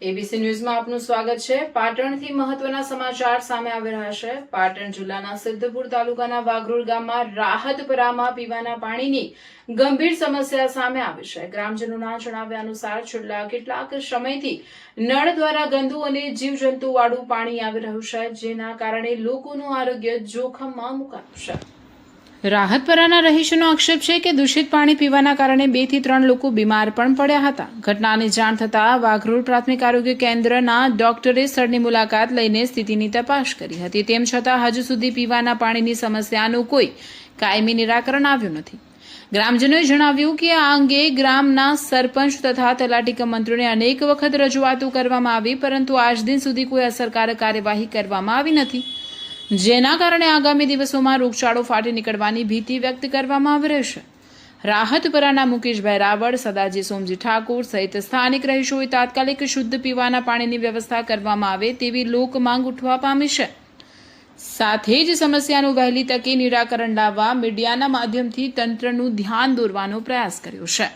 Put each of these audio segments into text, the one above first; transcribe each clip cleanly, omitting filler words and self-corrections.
ABC ન્યૂઝમાં આપનું સ્વાગત છે। પાટણથી મહત્વના સમાચાર સામે આવી રહ્યા છે। પાટણ જિલ્લાના સિદ્ધપુર તાલુકાના વાઘરોલ ગામમાં રાહતપરામાં પીવાના પાણીની ગંભીર સમસ્યા સામે આવી છે। ગ્રામજનોના જણાવ્યા અનુસાર છેલ્લા કેટલાક સમયથી નળ દ્વારા ગંદુ અને જીવજંતુવાળું પાણી આવી રહ્યું છે, જેના કારણે લોકોનું આરોગ્ય જોખમમાં મુકાયું છે। રાહતપરાના રહીશોનો આક્ષેપ છે કે દૂષિત પાણી પીવાના કારણે 2 થી 3 લોકો બીમાર પણ પડ્યા હતા। ઘટનાની જાણ થતાં વાઘરોલ પ્રાથમિક આરોગ્ય કેન્દ્રના ડોક્ટરે સ્થળની મુલાકાત લઈને સ્થિતિની તપાસ કરી હતી। તેમ છતાં હજુ સુધી પીવાના પાણીની સમસ્યાનું કોઈ કાયમી નિરાકરણ આવ્યું નથી। ગ્રામજનોએ જણાવ્યું કે આ અંગે ગ્રામના સરપંચ તથા તલાટી કમ મંત્રીને અનેક વખત રજૂઆતો કરવામાં આવી, પરંતુ આજ દિન સુધી કોઈ અસરકારક કાર્યવાહી કરવામાં આવી નથી, જેના કારણે આગામી દિવસોમાં રોગચાળો ફાટી નીકળવાની ભીતિ વ્યક્ત કરવામાં આવી રહી છે। રાહતપરાના મુકેશભાઈ રાવળ, સદાજી સોમજી ઠાકોર સહિત સ્થાનિક રહીશોએ તાત્કાલિક શુદ્ધ પીવાના પાણીની વ્યવસ્થા કરવામાં આવે તેવી લોક માંગ ઉઠવા પામી છે। સાથે જ સમસ્યાનું વહેલી તકે નિરાકરણ લાવવા મીડિયાના માધ્યમથી તંત્રનું ધ્યાન દોરવાનો પ્રયાસ કર્યો છે।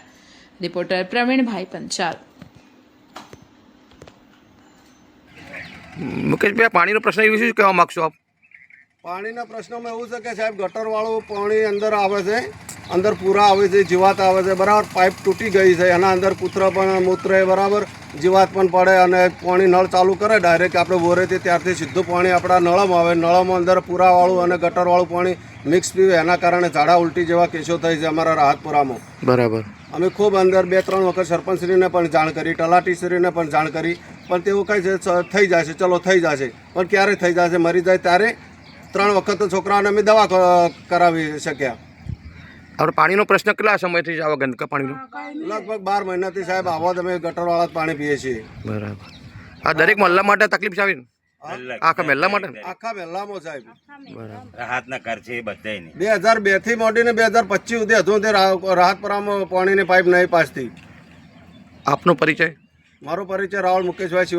રિપોર્ટર પ્રવીણભાઈ પંચાલ। મુકેશભાઈ, પાણીનો પ્રશ્ન એવું શું કહેવા માંગશો આપ? પાણીના પ્રશ્નમાં એવું છે કે સાહેબ ગટરવાળું પાણી અંદર આવે છે, અંદર પૂરા આવે છે, જીવાત આવે છે, બરાબર પાઇપ તૂટી ગઈ છે, એના અંદર કૂતરા પણ મૂત્રે, બરાબર જીવાત પણ પડે, અને પાણી નળ ચાલુ કરે ડાયરેક્ટ આપણે બોરેથી, ત્યારથી સીધું પાણી આપણા નળમાં આવે, નળમાં અંદર પૂરાવાળું અને ગટરવાળું પાણી મિક્સ પીવે, એના કારણે ઝાડા ઉલટી જેવા કેસો થાય છે અમારા રાહતપુરામાં। બરાબર। અમે ખૂબ અંદર 2-3 વખત સરપંચશ્રીને પણ જાણ કરી, તલાટીશ્રીને પણ જાણ કરી, પણ તેવું કહે છે થઈ જશે, ચલો થઈ જશે, પણ ક્યારે થઈ જશે? મરી જાય ત્યારે 3 વખત છોકરાઓને અમે દવા કરાવી શક્યા। આપણે પાણીનો પ્રશ્ન કેટલા સમયથી જ આવા ગંદકા પાણીનો? લગભગ 12 મહિનાથી સાહેબ આવા અમે ગટરવાળા જ પાણી પીએ છીએ। બરાબર। આ દરેક મહલ્લા માટે તકલીફ છે આવી? આખા મહલ્લા માટે? આખા મહેલામાં સાહેબ બરાબર। રાહતના ખર્ચે એ બધાય નહીં। 2002 થી મોડીને 2025 સુધી હજુ રાહતપુરામાં પાણીની પાઇપ નહીં પાસતી। આપનો પરિચય? મારો પરિચય રાવળ મુકેશભાઈ।